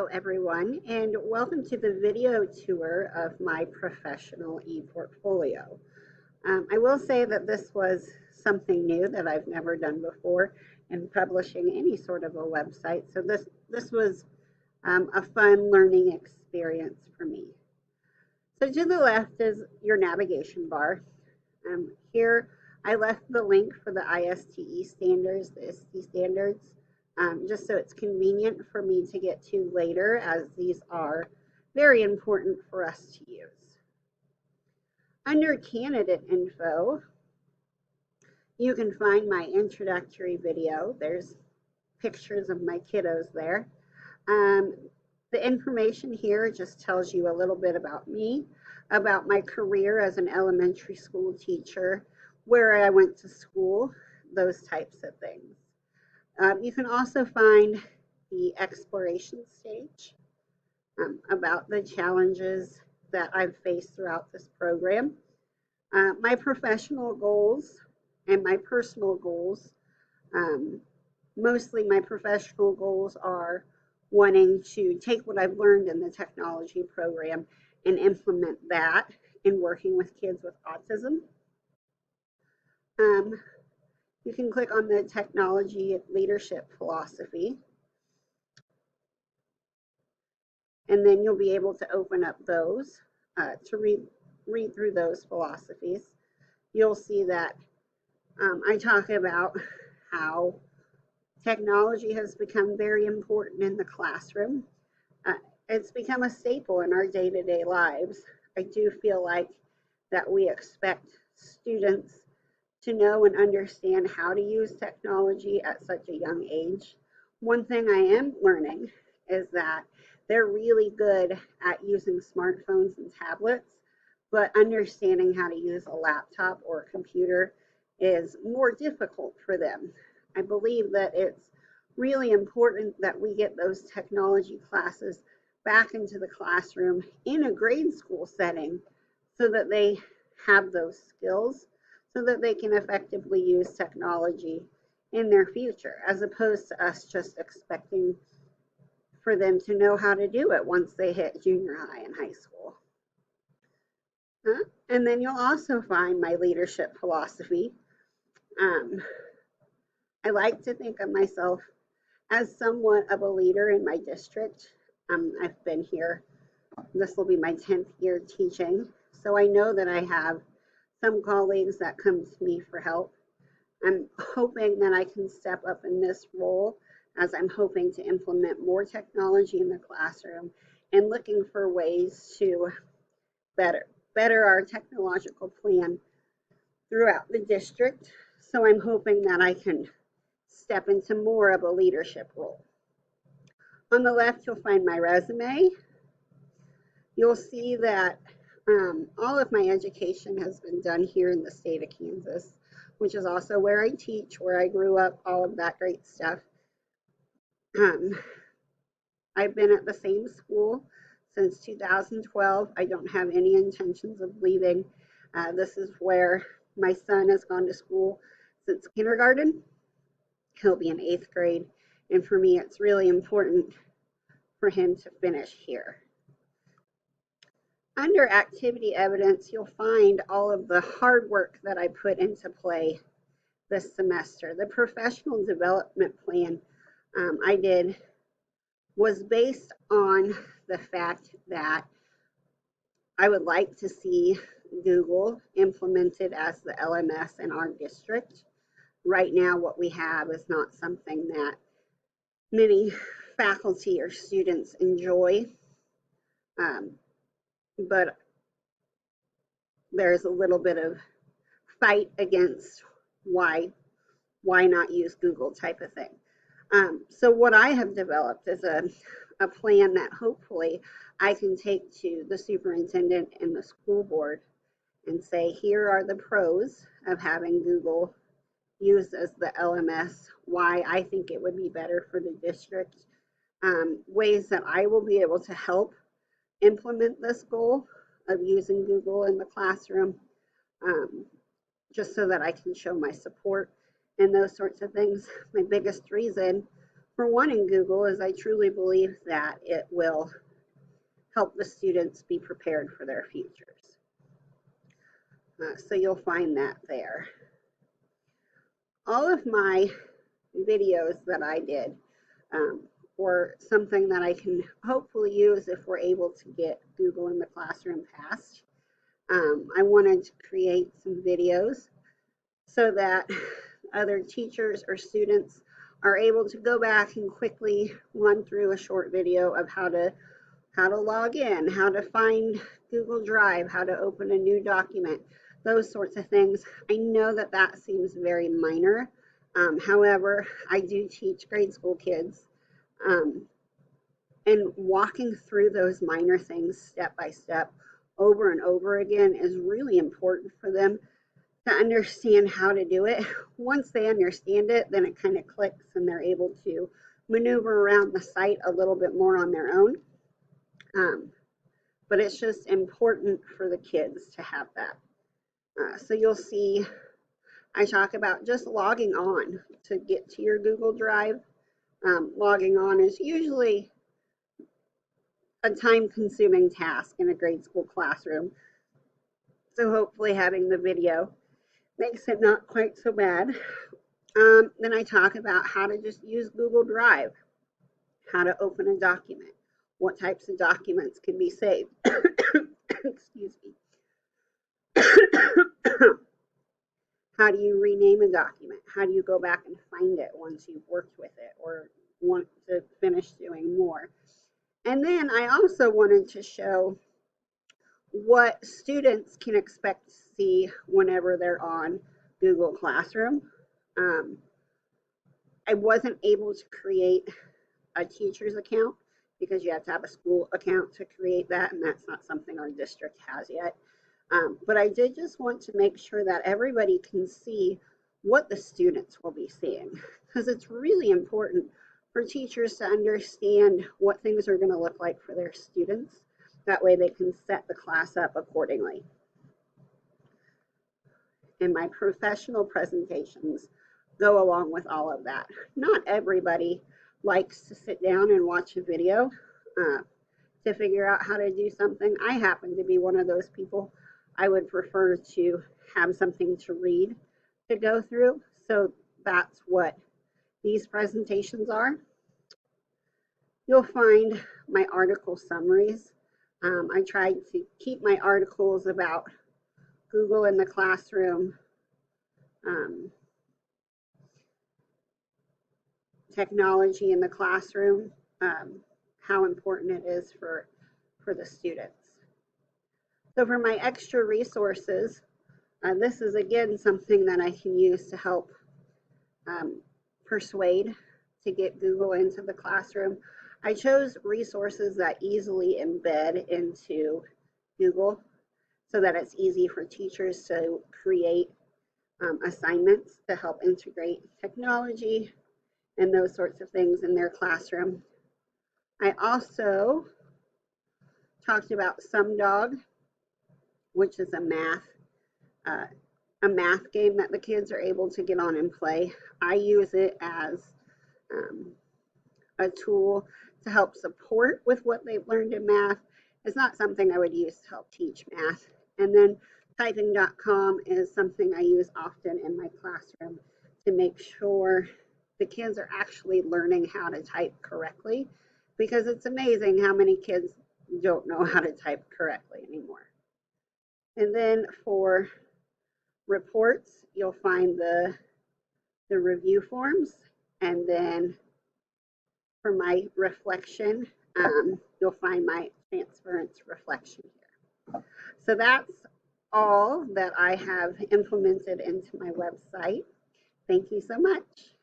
Hello everyone, and welcome to the video tour of my professional e-portfolio. I will say that this was something new that I've never done before in publishing any sort of a website, so this was a fun learning experience for me. So to the left is your navigation bar. Here I left the link for the ISTE standards, the ISTE standards, just so it's convenient for me to get to later, as these are very important for us to use. Under candidate info, you can find my introductory video. There's pictures of my kiddos there. The information here just tells you a little bit about me, about my career as an elementary school teacher, where I went to school, those types of things. You can also find the exploration stage, about the challenges that I've faced throughout this program, my professional goals and my personal goals. Mostly my professional goals are wanting to take what I've learned in the technology program and implement that in working with kids with autism. You can click on the technology leadership philosophy, and then you'll be able to open up those to read through those philosophies. You'll see that I talk about how technology has become very important in the classroom. It's become a staple in our day-to-day lives. I do feel like that we expect students to know and understand how to use technology at such a young age. One thing I am learning is that they're really good at using smartphones and tablets, but understanding how to use a laptop or a computer is more difficult for them. I believe that it's really important that we get those technology classes back into the classroom in a grade school setting so that they have those skills, so that they can effectively use technology in their future, as opposed to us just expecting for them to know how to do it once they hit junior high and high school. And then you'll also find my leadership philosophy. I like to think of myself as somewhat of a leader in my district. I've been here, this will be my 10th year teaching, so I know that I have some colleagues that come to me for help. I'm hoping that I can step up in this role, as I'm hoping to implement more technology in the classroom and looking for ways to better our technological plan throughout the district. So I'm hoping that I can step into more of a leadership role. On the left, you'll find my resume. You'll see that all of my education has been done here in the state of Kansas, which is also where I teach, where I grew up, all of that great stuff. I've been at the same school since 2012. I don't have any intentions of leaving. This is where my son has gone to school since kindergarten. He'll be in 8th grade, and for me, it's really important for him to finish here. Under activity evidence, you'll find all of the hard work that I put into play this semester. The professional development plan I did was based on the fact that I would like to see Google implemented as the LMS in our district. Right now, what we have is not something that many faculty or students enjoy, but there's a little bit of fight against why not use Google type of thing. So what I have developed is a plan that hopefully I can take to the superintendent and the school board and say, here are the pros of having Google used as the LMS, why I think it would be better for the district, ways that I will be able to help implement this goal of using Google in the classroom, just so that I can show my support and those sorts of things. My biggest reason for one in Google is I truly believe that it will help the students be prepared for their futures. So you'll find that there. All of my videos that I did were something that I can hopefully use if we're able to get Google in the Classroom passed. I wanted to create some videos so that other teachers or students are able to go back and quickly run through a short video of how to log in, how to find Google Drive, how to open a new document, those sorts of things. I know that that seems very minor. However, I do teach grade school kids, and walking through those minor things step by step over and over again is really important for them to understand how to do it. Once they understand it, then it kind of clicks and they're able to maneuver around the site a little bit more on their own. But it's just important for the kids to have that. So you'll see I talk about just logging on to get to your Google Drive. Logging on is usually a time-consuming task in a grade school classroom. So hopefully having the video makes it not quite so bad. Then I talk about how to just use Google Drive, how to open a document, what types of documents can be saved. Excuse me. How do you rename a document? How do you go back and find it once you've worked with it or want to finish doing more? And then I also wanted to show what students can expect to see whenever they're on Google Classroom. I wasn't able to create a teacher's account because you have to have a school account to create that, and that's not something our district has yet. But I did just want to make sure that everybody can see what the students will be seeing, because it's really important for teachers to understand what things are going to look like for their students. That way they can set the class up accordingly. And my professional presentations go along with all of that. Not everybody likes to sit down and watch a video to figure out how to do something. I happen to be one of those people. I would prefer to have something to read to go through. So that's what these presentations are. You'll find my article summaries. I tried to keep my articles about Google in the classroom, technology in the classroom, how important it is for the students. So for my extra resources, this is again something that I can use to help persuade to get Google into the classroom. I chose resources that easily embed into Google so that it's easy for teachers to create assignments to help integrate technology and those sorts of things in their classroom. I also talked about SumDog, which is a math game that the kids are able to get on and play. I use it as a tool to help support with what they've learned in math. It's not something I would use to help teach math. And then typing.com is something I use often in my classroom to make sure the kids are actually learning how to type correctly, because it's amazing how many kids don't know how to type correctly anymore. And then for reports, you'll find the review forms, and then for my reflection, you'll find my transference reflection here. So that's all that I have implemented into my website. Thank you so much.